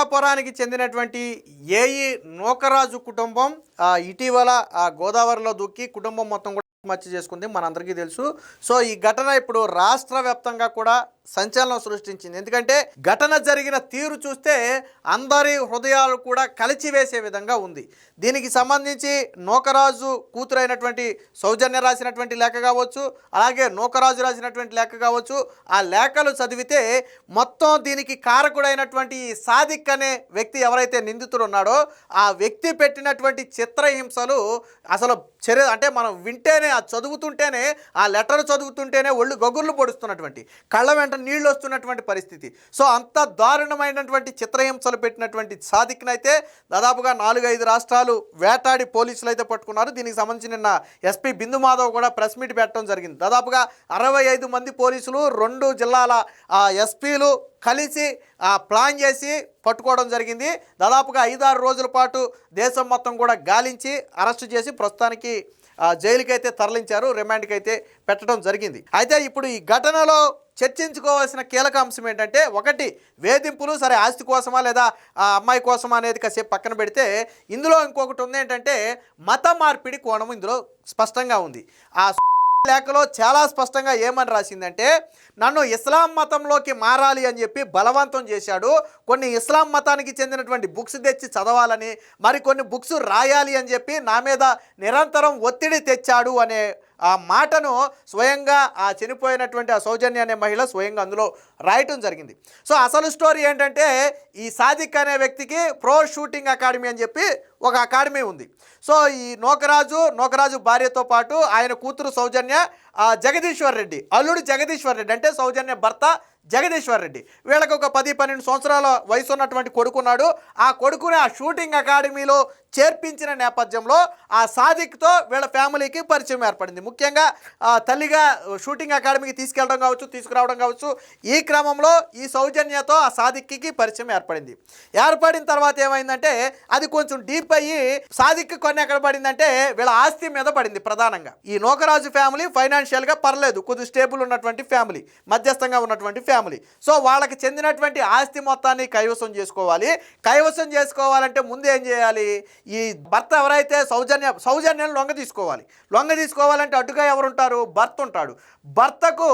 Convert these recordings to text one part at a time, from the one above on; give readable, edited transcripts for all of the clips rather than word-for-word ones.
పిఠాపురానికి చెందినటువంటి ఏఈ నూకరాజు కుటుంబం ఇటీవల గోదావరిలో దూకి కుటుంబం మొత్తం కూడా ఆత్మహత్య చేసుకుంది, మనందరికీ తెలుసు. సో ఈ ఘటన ఇప్పుడు రాష్ట్ర వ్యాప్తంగా కూడా సంచలనం సృష్టించింది. ఎందుకంటే ఘటన జరిగిన తీరు చూస్తే అందరి హృదయాలు కూడా కలిచివేసే విధంగా ఉంది. దీనికి సంబంధించి నూకరాజు కూతురైనటువంటి సౌజన్య రాసినటువంటి లేఖ కావచ్చు, అలాగే నూకరాజు రాసినటువంటి లేఖ కావచ్చు. ఆ లేఖలు చదివితే మొత్తం దీనికి కారకుడైనటువంటి సాదిక్ అనే వ్యక్తి ఎవరైతే నిందితుడు ఉన్నాడో ఆ వ్యక్తి పెట్టినటువంటి చిత్రహింసలు అసలు అంటే మనం వింటేనే, ఆ చదువుతుంటేనే, ఆ లెటర్ చదువుతుంటేనే ఒళ్ళు గగుర్లు పొడుస్తున్నటువంటి, కళ్ళ వెంట నీళ్ళు వస్తున్నటువంటి పరిస్థితి. సో అంత దారుణమైనటువంటి చిత్రహింసలు పెట్టినటువంటి సాదిక్ని అయితే దాదాపుగా 4-5 రాష్ట్రాలు వేటాడి పోలీసులు అయితే పట్టుకున్నారు. దీనికి సంబంధించి నిన్న ఎస్పీ బిందు మాధవ్ కూడా ప్రెస్ మీట్ పెట్టడం జరిగింది. దాదాపుగా 65 మంది పోలీసులు, 2 జిల్లాల ఎస్పీలు కలిసి ప్లాన్ చేసి పట్టుకోవడం జరిగింది. దాదాపుగా 5-6 రోజుల పాటు దేశం మొత్తం కూడా గాలించి అరెస్టు చేసి ప్రస్తుతానికి జైలుకి అయితే తరలించారు, రిమాండ్కి అయితే పెట్టడం జరిగింది. అయితే ఇప్పుడు ఈ ఘటనలో చర్చించుకోవాల్సిన కీలక అంశం ఏంటంటే, ఒకటి వేధింపులు, సరే ఆస్తి కోసమా లేదా ఆ అమ్మాయి కోసమా అనేది కాసేపు పక్కన పెడితే, ఇందులో ఇంకొకటి ఉంది ఏంటంటే మత మార్పిడి కోణం ఇందులో స్పష్టంగా ఉంది. ఆ లేఖలో చాలా స్పష్టంగా ఏమని రాసిందంటే, నన్ను ఇస్లాం మతంలోకి మారాలి అని చెప్పి బలవంతం చేశాడు. కొన్ని ఇస్లాం మతానికి చెందినటువంటి బుక్స్ తెచ్చి చదవాలని, మరికొన్ని బుక్స్ రాయాలి అని చెప్పి నా మీద నిరంతరం ఒత్తిడి తెచ్చాడు అనే ఆ మాటను స్వయంగా ఆ చనిపోయినటువంటి ఆ సౌజన్య అనే మహిళ స్వయంగా అందులో రాయటం జరిగింది. సో అసలు స్టోరీ ఏంటంటే, ఈ సాదిక్ అనే వ్యక్తికి ప్రో షూటింగ్ అకాడమీ అని చెప్పి ఒక అకాడమీ ఉంది. సో ఈ నూకరాజు భార్యతో పాటు ఆయన కూతురు సౌజన్య, జగదీశ్వర్ రెడ్డి అల్లుడు జగదీశ్వర్ రెడ్డి అంటే సౌజన్య భర్త జగదీశ్వర్ రెడ్డి, వీళ్ళకి ఒక 10-12 సంవత్సరాల వయసు ఉన్నటువంటి కొడుకున్నాడు. ఆ కొడుకుని ఆ షూటింగ్ అకాడమీలో చేర్పించిన నేపథ్యంలో ఆ సాదిక్తో వీళ్ళ ఫ్యామిలీకి పరిచయం ఏర్పడింది. ముఖ్యంగా తల్లిగా షూటింగ్ అకాడమీకి తీసుకెళ్ళడం కావచ్చు, తీసుకురావడం కావచ్చు. ఈ క్రమంలో ఈ సౌజన్యతో ఆ సాదిక్కి పరిచయం ఏర్పడింది. ఏర్పడిన తర్వాత ఏమైందంటే అది కొంచెం డీప్ అయ్యి సాదిక్ కొన్ని ఎక్కడ పడిందంటే వీళ్ళ ఆస్తి మీద పడింది. ప్రధానంగా ఈ నూకరాజు ఫ్యామిలీ ఫైనాన్షియల్గా పర్లేదు, కొద్దిగా స్టేబుల్ ఉన్నటువంటి ఫ్యామిలీ, మధ్యస్థంగా ఉన్నటువంటి ఫ్యామిలీ. సో వాళ్ళకి చెందినటువంటి ఆస్తి మొత్తాన్ని కైవసం చేసుకోవాలంటే ముందు ఏం చేయాలి, ఈ భర్త ఎవరైతే సౌజన్యను లొంగ తీసుకోవాలంటే అడ్డుగా ఎవరుంటారు, భర్త ఉంటాడు. భర్తకు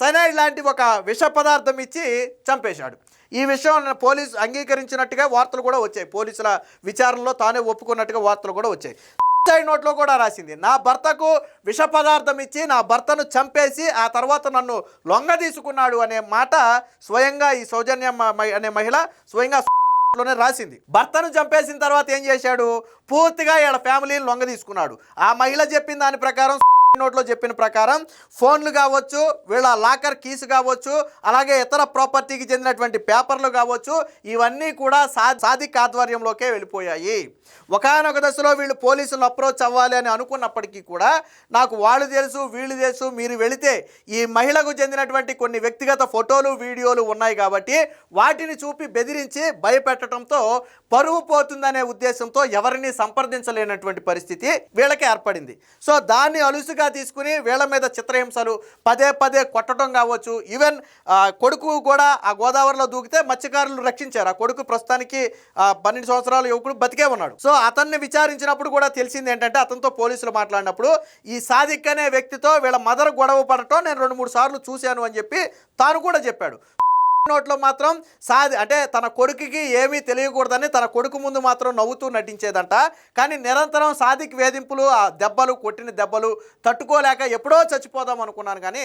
సైనైడ్ లాంటి ఒక విష పదార్థం ఇచ్చి చంపేశాడు. ఈ విషయం పోలీసు అంగీకరించినట్టుగా వార్తలు కూడా వచ్చాయి. పోలీసుల విచారణలో తానే ఒప్పుకున్నట్టుగా వార్తలు కూడా వచ్చాయి. సైడ్ నోట్లో కూడా రాసింది, నా భర్తకు విష పదార్థం ఇచ్చి నా భర్తను చంపేసి ఆ తర్వాత నన్ను లొంగ తీసుకున్నాడు అనే మాట స్వయంగా ఈ సౌజన్య అనే మహిళ స్వయంగా లోనే రాసింది. భర్తను చంపేసిన తర్వాత ఏం చేశాడు, పూర్తిగా వీళ్ళ ఫ్యామిలీని లొంగ తీసుకున్నాడు. ఆ మహిళ చెప్పిన దాని ప్రకారం, నోట్లో చెప్పిన ప్రకారం ఫోన్లు కావచ్చు, వీళ్ళ లాకర్ కీస్ కావచ్చు, అలాగే ఇతర ప్రాపర్టీకి చెందినటువంటి పేపర్లు కావచ్చు, ఇవన్నీ కూడా సాదిక్ ఆధ్వర్యంలోకే వెళ్ళిపోయాయి. ఒకానొక దశలో వీళ్ళు పోలీసులను అప్రోచ్ అవ్వాలి అని అనుకున్నప్పటికీ కూడా నాకు వాళ్ళు తెలుసు, వీళ్ళు తెలుసు, మీరు వెళితే ఈ మహిళకు చెందినటువంటి కొన్ని వ్యక్తిగత ఫోటోలు, వీడియోలు ఉన్నాయి కాబట్టి వాటిని చూపి బెదిరించి భయపెట్టడంతో పరువు పోతుందనే ఉద్దేశంతో ఎవరిని సంప్రదించలేనటువంటి పరిస్థితి వీళ్ళకి ఏర్పడింది. సో దాన్ని అలుసుగా తీసుకుని వీళ్ళ మీద చిత్రహింసలు పదే కొట్టడం కావచ్చు. ఈవెన్ కొడుకు కూడా ఆ గోదావరిలో దూకితే మత్స్యకారులు రక్షించారు. ఆ కొడుకు ప్రస్తుతానికి 12 సంవత్సరాల యువకుడు బతికే ఉన్నాడు. సో అతన్ని విచారించినప్పుడు కూడా తెలిసింది ఏంటంటే, అతనితో పోలీసులు మాట్లాడినప్పుడు ఈ సాదిక్ అనే వ్యక్తితో వీళ్ళ మదర్ గొడవ పడటం నేను 2-3 సార్లు చూశాను అని చెప్పి తాను కూడా చెప్పాడు. నోట్లో మాత్రం అంటే తన కొడుకుకి ఏమీ తెలియకూడదని తన కొడుకు ముందు మాత్రం నవ్వుతూ నటించేదంట. కానీ నిరంతరం సాదిక్ వేధింపులు, ఆ దెబ్బలు, కొట్టిన దెబ్బలు తట్టుకోలేక ఎప్పుడో చచ్చిపోదాం అనుకున్నాను, కానీ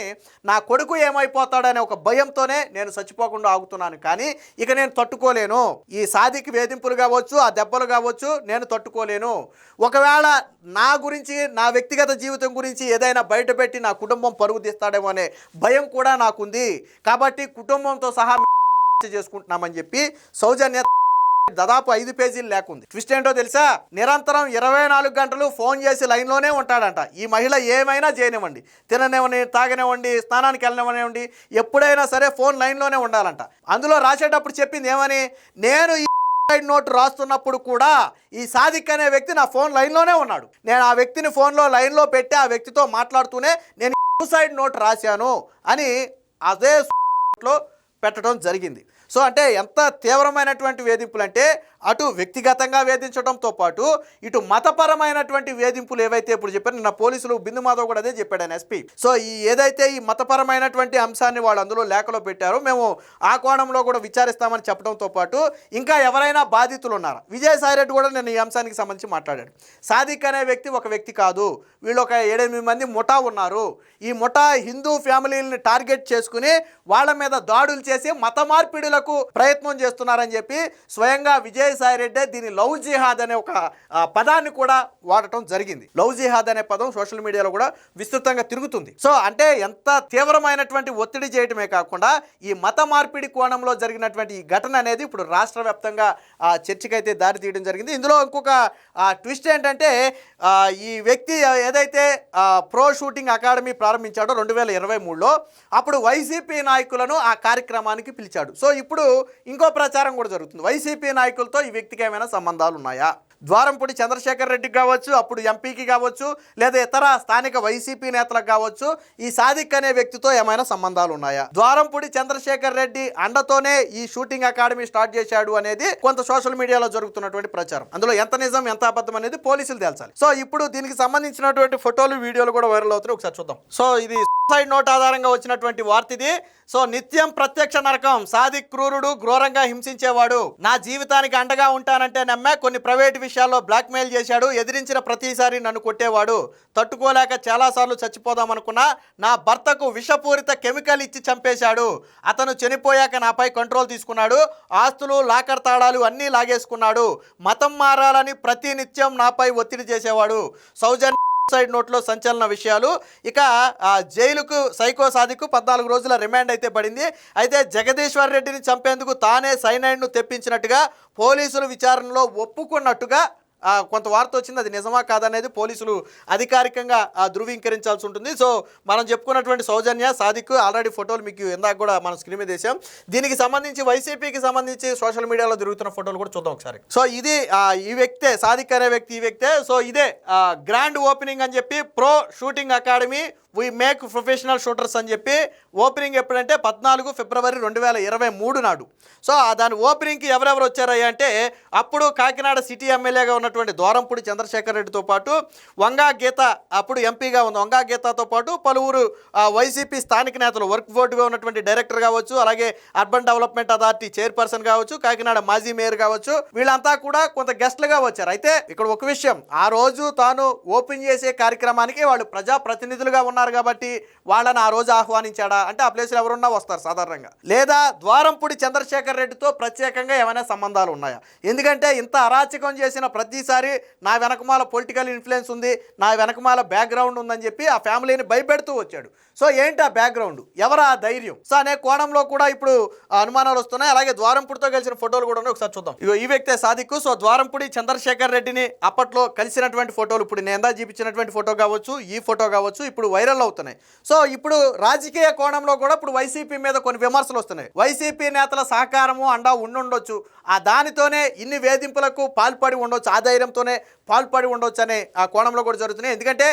నా కొడుకు ఏమైపోతాడనే ఒక భయంతోనే నేను చచ్చిపోకుండా ఆగుతున్నాను. కానీ ఇక నేను తట్టుకోలేను, ఈ సాదిక్ వేధింపులు కావచ్చు, ఆ దెబ్బలు కావచ్చు, నేను తట్టుకోలేను. ఒకవేళ నా గురించి, నా వ్యక్తిగత జీవితం గురించి ఏదైనా బయటపెట్టి నా కుటుంబం పరుగు తీస్తాడేమో అనే భయం కూడా నాకుంది. కాబట్టి కుటుంబంతో సహా చేసుకుంటున్నామని చెప్పి సౌజన్య దాదాపు 5 పేజీలు లేకుంది. ట్విస్ట్ ఏంటో తెలుసా, నిరంతరం 24 గంటలు ఫోన్ చేసి లైన్లోనే ఉంటాడంట. ఈ మహిళ ఏమైనా చేయనివ్వండి, తిననివ్వండి, తాగనివ్వండి, స్నానానికి వెళ్ళనివ్వండి, ఎప్పుడైనా సరే ఫోన్ లైన్లోనే ఉండాలంట. అందులో రాసేటప్పుడు చెప్పింది ఏమని, నేను ఈ నోట్ రాస్తున్నప్పుడు కూడా ఈ సాదిక్ అనే వ్యక్తి నా ఫోన్ లైన్లోనే ఉన్నాడు. నేను ఆ వ్యక్తిని ఫోన్లో లైన్లో పెట్టి ఆ వ్యక్తితో మాట్లాడుతూనే నేను సైడ్ నోట్ రాశాను అని అదే లో పెట్టడం జరిగింది. సో అంటే ఎంత తీవ్రమైనటువంటి వేధింపులు అంటే అటు వ్యక్తిగతంగా వేధించడంతో పాటు ఇటు మతపరమైనటువంటి వేధింపులు ఏవైతే ఇప్పుడు చెప్పారు. నిన్న పోలీసులు బిందు మాధవ్ కూడా అదే చెప్పాడు ఆయన ఎస్పీ. సో ఏదైతే ఈ మతపరమైనటువంటి అంశాన్ని వాళ్ళు అందులో లేఖలో పెట్టారో మేము ఆ కోణంలో కూడా విచారిస్తామని చెప్పడంతో పాటు ఇంకా ఎవరైనా బాధితులు ఉన్నారా? విజయసాయి రెడ్డి కూడా నేను ఈ అంశానికి సంబంధించి మాట్లాడాడు. సాదిక్ అనే వ్యక్తి ఒక వ్యక్తి కాదు, వీళ్ళు ఒక 7-8 మంది ముఠా ఉన్నారు. ఈ ముఠా హిందూ ఫ్యామిలీని టార్గెట్ చేసుకుని వాళ్ళ మీద దాడులు చేసి మత మార్పిడులకు ప్రయత్నం చేస్తున్నారని చెప్పి స్వయంగా విజయసాయి రెడ్డి దీని లవ్ జిహాద్ అనే ఒక పదాన్ని కూడా వాడటం జరిగింది. లవ్ జిహాద్ అనే పదం సోషల్ మీడియాలో కూడా విస్తృతంగా తిరుగుతుంది. సో అంటే ఎంత తీవ్రమైనటువంటి ఒత్తిడి చేయటమే కాకుండా ఈ మత మార్పిడి కోణంలో జరిగినటువంటి ఈ ఘటన అనేది ఇప్పుడు రాష్ట్ర వ్యాప్తంగా చర్చకైతే దారి తీయడం జరిగింది. ఇందులో ఇంకొక ట్విస్ట్ ఏంటంటే ఈ వ్యక్తి ఏదైతే ప్రో షూటింగ్ అకాడమీ ప్రారంభించాడో 2023లో అప్పుడు వైసీపీ నాయకులను ఆ కార్యక్రమానికి పిలిచాడు. సో ఇప్పుడు ఇంకో ప్రచారం కూడా జరుగుతుంది. వైసీపీ నాయకులతో ఈ వ్యక్తికి ఏమైనా సంబంధాలు ఉన్నాయా? ద్వారంపూడి చంద్రశేఖర్ రెడ్డికి కావచ్చు, అప్పుడు ఎంపీకి కావచ్చు, లేదా ఇతర స్థానిక వైసీపీ నేతలకు కావచ్చు, ఈ సాదిక్ అనే వ్యక్తితో ఏమైనా సంబంధాలు ఉన్నాయా? ద్వారంపూడి చంద్రశేఖర్ రెడ్డి అండతోనే ఈ షూటింగ్ అకాడమీ స్టార్ట్ చేశాడు అనేది కొంత సోషల్ మీడియాలో జరుగుతున్నటువంటి ప్రచారం. అందులో ఎంత నిజం ఎంత అబద్ధం అనేది పోలీసులు తేల్చాలి. సో ఇప్పుడు దీనికి సంబంధించినటువంటి ఫోటోలు వీడియోలు కూడా వైరల్ అవుతున్నాయి. ఒకసారి చూద్దాం. సో ఇది సూసైడ్ నోట్ ఆధారంగా వచ్చినటువంటి వార్త ఇది. సో నిత్యం ప్రత్యక్ష నరకం, సాదిక్ క్రూరుడు, ఘోరంగా హింసించేవాడు, నా జీవితానికి అండగా ఉంటానంటే నమ్మే, కొన్ని ప్రైవేట్ విషయాల్లో బ్లాక్మెయిల్ చేశాడు, ఎదిరించిన ప్రతిసారి నన్ను కొట్టేవాడు, తట్టుకోలేక చాలాసార్లు చచ్చిపోదామనుకున్నా, నా భర్తకు విషపూరిత కెమికల్ ఇచ్చి చంపేశాడు, అతను చనిపోయాక నాపై కంట్రోల్ తీసుకున్నాడు, ఆస్తులు లాకర్ తాళాలు అన్నీ లాగేసుకున్నాడు, మతం మారాలని ప్రతి నిత్యం నాపై ఒత్తిడి చేసేవాడు. సౌజన్య సైడ్ నోట్లో సంచలన విషయాలు. ఇక జైలుకు సైకో సాదిక్ 14 రోజుల రిమాండ్ అయితే పడింది. అయితే జగదీశ్వర్ రెడ్డిని చంపేందుకు తానే సైనైడ్ను తెప్పించినట్టుగా పోలీసులు విచారణలో ఒప్పుకున్నట్టుగా కొంత వార్త వచ్చింది. అది నిజమా కాదనేది పోలీసులు అధికారికంగా ధృవీకరించాల్సి ఉంటుంది. సో మనం చెప్పుకున్నటువంటి సౌజన్య సాదిక్ ఆల్రెడీ ఫోటోలు మీకు ఇందాక కూడా మనం స్క్రీన్ మీద వేసాం. దీనికి సంబంధించి వైసీపీకి సంబంధించి సోషల్ మీడియాలో తిరుగుతున్న ఫోటోలు కూడా చూద్దాం ఒకసారి. సో ఇది ఈ వ్యక్తే, సాదిక్ అనే వ్యక్తి ఈ వ్యక్తే. సో ఇదే గ్రాండ్ ఓపెనింగ్ అని చెప్పి pro shooting academy we make professional shooters అని చెప్పి ఓపెనింగ్ ఎప్పుడంటే 14 ఫిబ్రవరి 2023 నాడు. సో దాని ఓపెనింగ్కి ఎవరెవరు వచ్చారయ్యా అంటే అప్పుడు కాకినాడ సిటీ ఎమ్మెల్యేగా ఉన్నటువంటి ద్వారంపూడి చంద్రశేఖర్ రెడ్డితో పాటు వంగా గీత, అప్పుడు ఎంపీగా ఉంది వంగా గీతతో పాటు పలువురు వైసీపీ స్థానిక నేతలు, వర్క్ బోర్డుగా ఉన్నటువంటి డైరెక్టర్ కావచ్చు, అలాగే అర్బన్ డెవలప్మెంట్ అథారిటీ చైర్పర్సన్ కావచ్చు, కాకినాడ మాజీ మేయర్ కావచ్చు, వీళ్ళంతా కూడా కొంత గెస్ట్లుగా వచ్చారు. అయితే ఇక్కడ ఒక విషయం, ఆ రోజు తాను ఓపెన్ చేసే కార్యక్రమానికి వాళ్ళు ప్రజాప్రతినిధులుగా ఉన్నారు కాబట్టి వాళ్ళని ఆ రోజు ఆహ్వానించాడా అంటే ఆ ప్లేస్లో ఎవరున్నా వస్తారు సాధారణంగా, లేదా ద్వారంపూడి చంద్రశేఖర్ రెడ్డితో ప్రత్యేకంగా ఏమైనా సంబంధాలు ఉన్నాయా? ఎందుకంటే ఇంత అరాచకం చేసిన ప్రతిసారి నా వెనకమాల పొలిటికల్ ఇన్ఫ్లుయెన్స్ ఉంది, నా వెనకమాల బ్యాక్గ్రౌండ్ ఉందని చెప్పి ఆ ఫ్యామిలీని భయపెడుతూ వచ్చాడు. సో ఏంటి ఆ బ్యాక్గ్రౌండ్, ఎవరు ఆ ధైర్యం? సో అనే కోణంలో కూడా ఇప్పుడు అనుమానాలు వస్తున్నాయి. అలాగే ద్వారంపూడితో కలిసిన ఫోటోలు కూడా ఉన్నాయి, ఒకసారి చూద్దాం. ఇగో ఈ వ్యక్తే సాదిక్. సో ద్వారంపూడి చంద్రశేఖర్ రెడ్డిని అప్పట్లో కలిసినటువంటి ఫోటోలు, ఇప్పుడు నేను ఎందా చూపించినటువంటి ఫోటో కావచ్చు, ఈ ఫోటో కావచ్చు, ఇప్పుడు వైరల్ అవుతున్నాయి. సో ఇప్పుడు రాజకీయ కోణంలో కూడా ఇప్పుడు వైసీపీ మీద కొన్ని విమర్శలు వస్తున్నాయి. వైసీపీ నేతల సహకారము అండా ఉండొచ్చు, ఆ దానితోనే ఇన్ని వేధింపులకు పాల్పడి ఉండొచ్చు, ఆ ధైర్యంతోనే పాల్పడి ఉండొచ్చు అనే ఆ కోణంలో కూడా జరుగుతున్నాయి. ఎందుకంటే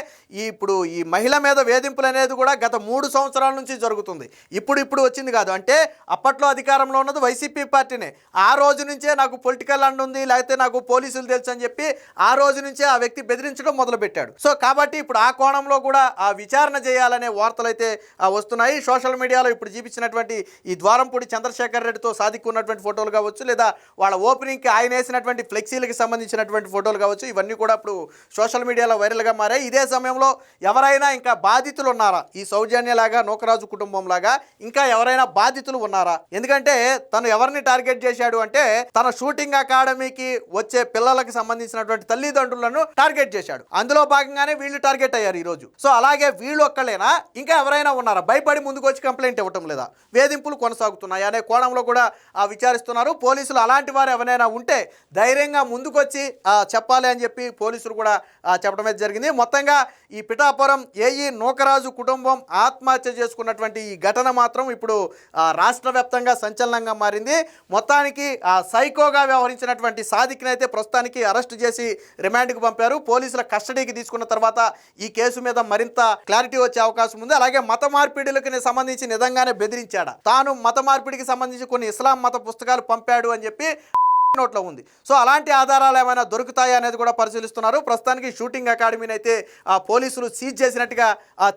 ఇప్పుడు ఈ మహిళ మీద వేధింపులు అనేది కూడా గత 3 సంవత్సరాల నుంచి జరుగుతుంది, ఇప్పుడు వచ్చింది కాదు. అంటే అప్పట్లో అధికారంలో ఉన్నది వైసీపీ పార్టీనే. ఆ రోజు నుంచే నాకు పొలిటికల్ అండ్ ఉంది, లేకపోతే నాకు పోలీసులు తెలుసు అని చెప్పి ఆ రోజు నుంచే ఆ వ్యక్తి బెదిరించడం మొదలుపెట్టాడు. సో కాబట్టి ఇప్పుడు ఆ కోణంలో కూడా ఆ విచారణ చేయాలనే వార్తలు అయితే వస్తున్నాయి. సోషల్ మీడియాలో ఇప్పుడు చూపించినటువంటి ఈ ద్వారంపూడి చంద్రశేఖర్ రెడ్డితో సాదిక్ ఉన్నటువంటి ఫోటోలు కావచ్చు, లేదా వాళ్ళ ఓపెనింగ్కి ఆయన వేసినటువంటి ఫ్లెక్సీలకు సంబంధించినటువంటి ఫోటోలు కావచ్చు, ఇవన్నీ కూడా ఇప్పుడు సోషల్ మీడియాలో వైరల్గా మారాయి. ఇదే సమయంలో ఎవరైనా ఇంకా బాధితులు ఉన్నారా? ఈ సౌజన్యలాగా నూకరాజు కుటుంబం లాగా ఇంకా ఎవరైనా బాధితులు ఉన్నారా? ఎందుకంటే తను ఎవరిని టార్గెట్ చేశాడు అంటే తన షూటింగ్ అకాడమీకి వచ్చే పిల్లలకు సంబంధించినటువంటి తల్లిదండ్రులను టార్గెట్ చేశాడు. అందులో భాగంగానే వీళ్ళు టార్గెట్ అయ్యారు ఈ రోజు. సో అలాగే వీళ్ళు ఒక్కలేనా, ఇంకా ఎవరైనా ఉన్నారా? భయపడి ముందుకు వచ్చి కంప్లైంట్ ఇవ్వటం లేదా, వేధింపులు కొనసాగుతున్నాయి అనే కోణంలో కూడా విచారిస్తున్నారు పోలీసులు. అలాంటి వారు ఎవరైనా ఉంటే ధైర్యంగా ముందుకొచ్చి చెప్పాలి అని చెప్పి పోలీసులు కూడా చెప్పడం అయితే జరిగింది. మొత్తంగా ఈ పిఠాపురం ఏఈ నూకరాజు కుటుంబం ఆత్మహత్య చేసుకున్నటువంటి ఈ ఘటన మాత్రం ఇప్పుడు రాష్ట్ర వ్యాప్తంగా సంచలనంగా మారింది. మొత్తానికి సైకోగా వ్యవహరించినటువంటి సాదిక్ని అయితే ప్రస్తుతానికి అరెస్ట్ చేసి రిమాండ్కి పంపారు. పోలీసుల కస్టడీకి తీసుకున్న తర్వాత ఈ కేసు మీద మరింత క్లారిటీ క్లారిటీ వచ్చే అవకాశం ఉంది. అలాగే మత మార్పిడులకు సంబంధించి నిజంగానే బెదిరించాడా, తాను మత మార్పిడికి సంబంధించి కొన్ని ఇస్లాం మత పుస్తకాలు పంపాడు అని చెప్పి నోట్లో ఉంది. సో అలాంటి ఆధారాలు ఏమైనా దొరుకుతాయి అనేది కూడా పరిశీలిస్తున్నారు. ప్రస్తుతానికి షూటింగ్ అకాడమీని అయితే పోలీసులు సీజ్ చేసినట్టుగా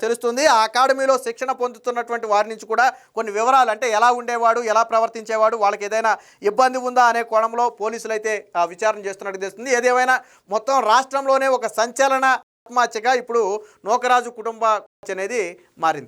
తెలుస్తుంది. ఆ అకాడమీలో శిక్షణ పొందుతున్నటువంటి వారి నుంచి కూడా కొన్ని వివరాలు, అంటే ఎలా ఉండేవాడు, ఎలా ప్రవర్తించేవాడు, వాళ్ళకి ఏదైనా ఇబ్బంది ఉందా అనే కోణంలో పోలీసులు అయితే విచారణ చేస్తున్నట్టు తెలుస్తుంది. ఏదేమైనా మొత్తం రాష్ట్రంలోనే ఒక సంచలన ఆత్మహత్యగా ఇప్పుడు నూకరాజు కుటుంబ అనేది మారింది.